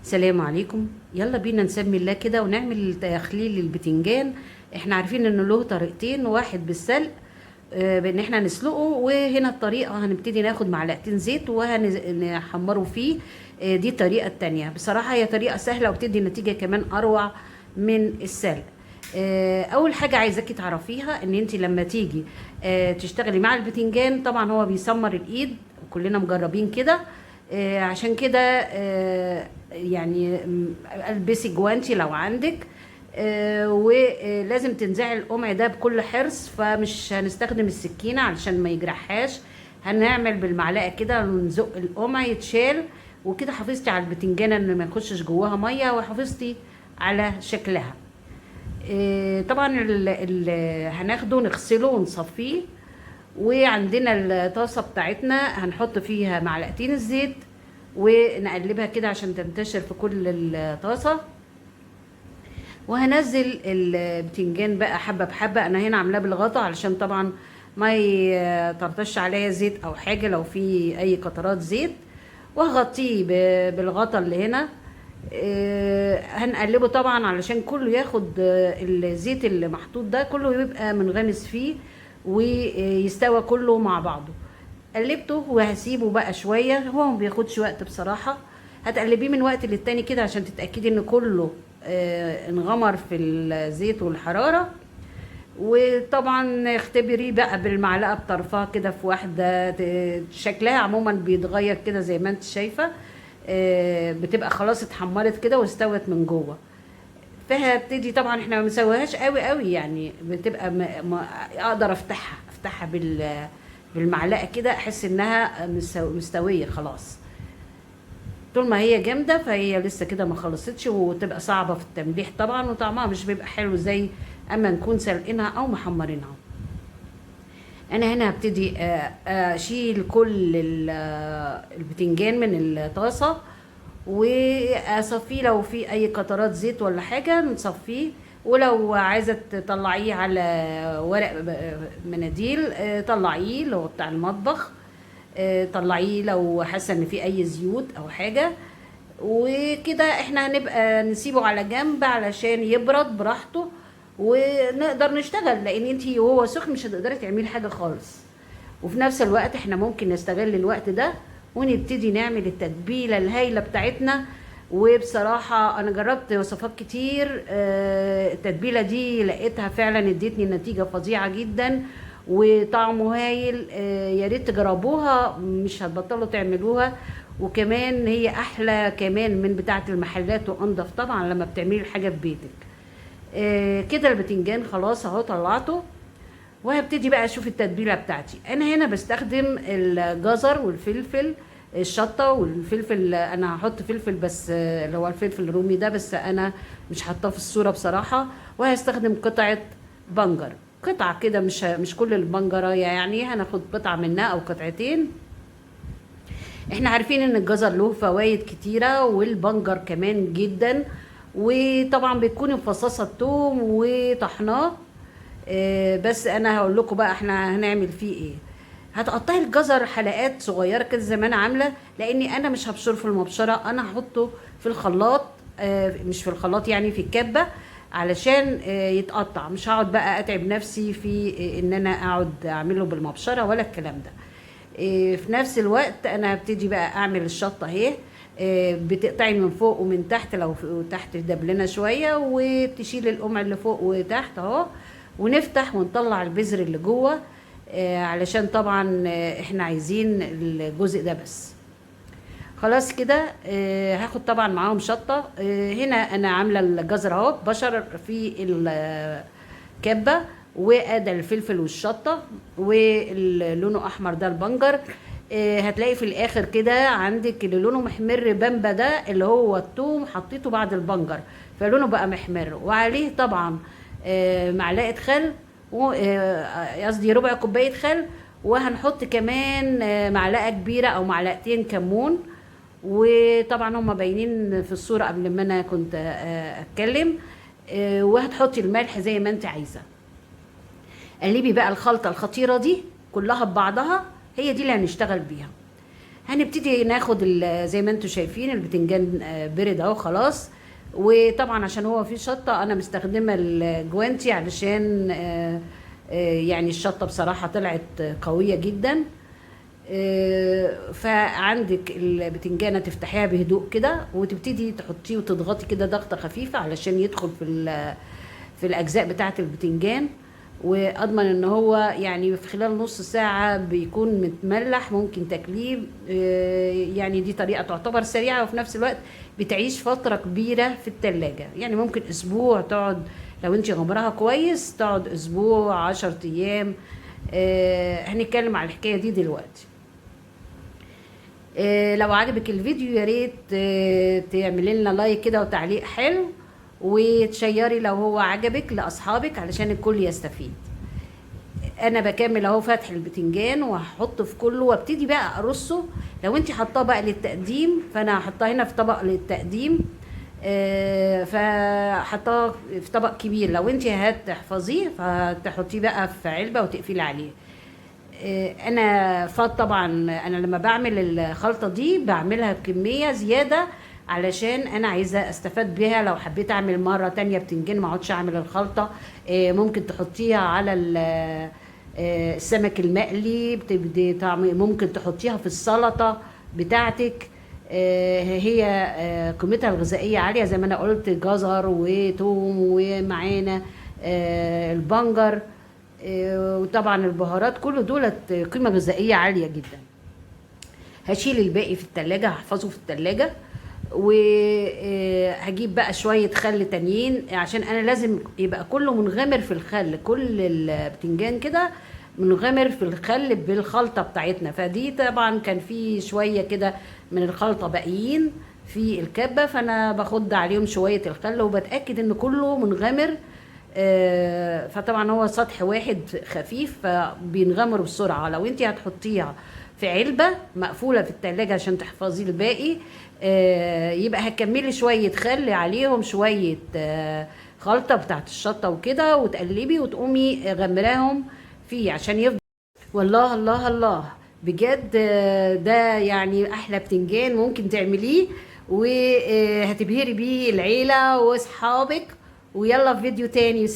سلام عليكم. يلا بينا نسمي الله كده ونعمل تخليل البتنجان. احنا عارفين ان له طريقتين، واحد بالسلق، بان احنا نسلقه، وهنا الطريقة هنبتدي ناخد معلقتين زيت وهنحمره فيه. دي الطريقة التانية. بصراحة هي طريقة سهلة وبتدي نتيجة كمان اروع من السلق. اول حاجة عايزاكي تعرفيها ان انت لما تيجي تشتغلي مع البتنجان، طبعا هو بيسمر الايد وكلنا مجربين كده. عشان كده يعني البسي جوانتي لو عندك. ولازم تنزعي القمع ده بكل حرص، فمش هنستخدم السكينة علشان ما يجرحهاش. هنعمل بالمعلقة كده ونزق القمع يتشال، وكده حافظتي على البتنجانة ان ما يخشش جواها مية، وحافظتي على شكلها. طبعا هناخده نغسله ونصفيه. وعندنا الطاسة بتاعتنا هنحط فيها معلقتين الزيت ونقلبها كده عشان تنتشر في كل الطاسة. وهنزل البتنجان بقى حبة بحبة. انا هنا عاملاه بالغطا علشان طبعا ما يطرطش عليا زيت او حاجة لو في اي قطرات زيت. وهغطيه بالغطا اللي هنا. هنقلبه طبعا علشان كله ياخد الزيت اللي محطوط ده كله يبقى منغمس فيه ويستوى كله مع بعضه. قلبته وهسيبه بقى شوية، هو ما بياخدش وقت بصراحة. هتقلبيه من وقت للتاني كده عشان تتأكدي ان كله انغمر في الزيت والحرارة. وطبعا اختبريه بقى بالمعلقة بطرفها كده في واحدة. شكلها عموما بيتغير كده زي ما انت شايفة. بتبقى خلاص اتحمرت كده واستوت من جوه. فهبتدي طبعا احنا ما بنسويهاش قوي قوي، يعني بتبقى اقدر افتحها بالمعلقه كده، احس انها مستويه خلاص. طول ما هي جامده فهي لسه كده ما خلصتش، وتبقى صعبه في التمليح طبعا، وطعمها مش بيبقى حلو زي اما نكون سلقينها او محمرينها. انا هنا هبتدي اشيل كل البتنجان من الطاسه واصفيه. لو في اي قطرات زيت ولا حاجه نصفيه. ولو عايزه تطلعيه على ورق مناديل طلعيه لو بتاع المطبخ. طلعيه لو حاسه ان في اي زيوت او حاجه. وكده احنا هنبقى نسيبه على جنب علشان يبرد براحته ونقدر نشتغل، لان انتي وهو سخن مش هتقدري تعملي حاجه خالص. وفي نفس الوقت احنا ممكن نستغل الوقت ده ونبتدي نعمل التتبيله الهايله بتاعتنا. وبصراحه انا جربت وصفات كتير، التتبيله دي لقيتها فعلا ادتني نتيجه فظيعه جدا وطعمه هايل. يا ريت تجربوها، مش هتبطلوا تعملوها. وكمان هي احلى كمان من بتاعه المحلات، وانضف طبعا لما بتعملي الحاجه في بيتك. كده البتنجان خلاص اهو طلعته. وهبتدي بقى اشوف التتبيله بتاعتي. انا هنا بستخدم الجزر والفلفل، الشطه والفلفل. انا هحط فلفل بس اللي هو الفلفل الرومي ده، بس انا مش حاطاه في الصوره بصراحه. وهستخدم قطعه بنجر، قطعه كده، مش كل البنجرايه، يعني هناخد قطعه منها او قطعتين. احنا عارفين ان الجزر له فوائد كتيره والبنجر كمان جدا. وطبعا بتكوني مفصصه الثوم وطحناه. بس انا هقول لكم بقى احنا هنعمل فيه ايه. هتقطعي الجزر حلقات صغيره كده زي ما انا عامله، لاني انا مش هبشره في المبشره، انا هحطه في الخلاط. مش في الخلاط، يعني في الكبه، علشان يتقطع. مش هقعد بقى اتعب نفسي في ان انا اقعد اعمله بالمبشره ولا الكلام ده. في نفس الوقت انا هبتدي بقى اعمل الشطه اهي. بتقطعي من فوق ومن تحت، لو تحت دبلنا شويه، وتشيل القمع اللي فوق وتحت اهو. ونفتح ونطلع البذر اللي جوه، علشان طبعا احنا عايزين الجزء ده بس. خلاص كده هاخد طبعا معاهم شطه. هنا انا عامله الجزر اهو بشر في الكبه، وادى الفلفل والشطه، ولونه احمر ده البنجر. هتلاقي في الاخر كده عندك اللي لونه محمر بامبا ده اللي هو الثوم، حطيته بعد البنجر فلونه بقى محمر. وعليه طبعا معلقه خل، قصدي ربع كوبايه خل. وهنحط كمان معلقه كبيره او معلقتين كمون. وطبعا هما باينين في الصوره قبل ما انا كنت اتكلم. وهتحطي الملح زي ما انت عايزه. قلبي بقى الخلطه الخطيره دي كلها ببعضها، هي دي اللي هنشتغل بيها. هنبتدي ناخد زي ما انتم شايفين البتنجان برد اهو خلاص. وطبعا عشان هو فيه شطه انا مستخدمه الجوانتي علشان يعني الشطه بصراحه طلعت قويه جدا. فعندك البتنجانه تفتحيها بهدوء كده وتبتدي تحطيه وتضغطي كده ضغطه خفيفه علشان يدخل في الاجزاء بتاعه البتنجان، واضمن ان هو يعني في خلال نص ساعه بيكون متملح ممكن تاكليه. يعني دي طريقه تعتبر سريعه وفي نفس الوقت بتعيش فتره كبيره في التلاجة، يعني ممكن اسبوع تقعد لو انت غمرها كويس، تقعد اسبوع 10 ايام. هنتكلم على الحكايه دي دلوقتي. لو عجبك الفيديو يا ريت تعملي لنا لايك كده وتعليق حلو، وتشيري لو هو عجبك لاصحابك علشان الكل يستفيد. انا بكمل اهو فتح البتنجان وهحطه في كله وابتدي بقى ارصه. لو انت حطاه بقى للتقديم فانا هحطها هنا في طبق للتقديم، فحطاه في طبق كبير. لو انت هتحفظيه فتحطيه بقى في علبه وتقفلي عليه. انا طبعا انا لما بعمل الخلطه دي بعملها بكميه زياده علشان انا عايزه استفاد بيها. لو حبيت اعمل مره تانية بتنجان ما اقعدش اعمل الخلطه. ممكن تحطيها على السمك المقلي بتبدي طعم، ممكن تحطيها في السلطه بتاعتك. هي قيمتها الغذائيه عاليه زي ما انا قلت، جزر وتوم ومعانا البنجر وطبعا البهارات، كل دولت قيمة غذائية عالية جدا. هشيل الباقي في التلاجة، هحفظه في التلاجة، وهجيب بقى شوية خل تانيين عشان انا لازم يبقى كله منغمر في الخل، كل البتنجان كده منغمر في الخل بالخلطة بتاعتنا. فدي طبعا كان في شوية كده من الخلطة باقيين في الكبة، فانا باخد عليهم شوية الخل وبتأكد ان كله منغمر. فطبعا هو سطح واحد خفيف فبينغمر بسرعة. لو انت هتحطيها في علبة مقفولة في التلاجة عشان تحفظي الباقي، يبقى هتكملي شوية خل عليهم شوية خلطة بتاعت الشطة وكده، وتقلبي وتقومي غمراهم فيه عشان يفضل. والله الله الله بجد، ده يعني احلى بتنجان ممكن تعمليه وهتبهري بيه العيلة واصحابك. ويلا في فيديو تاني.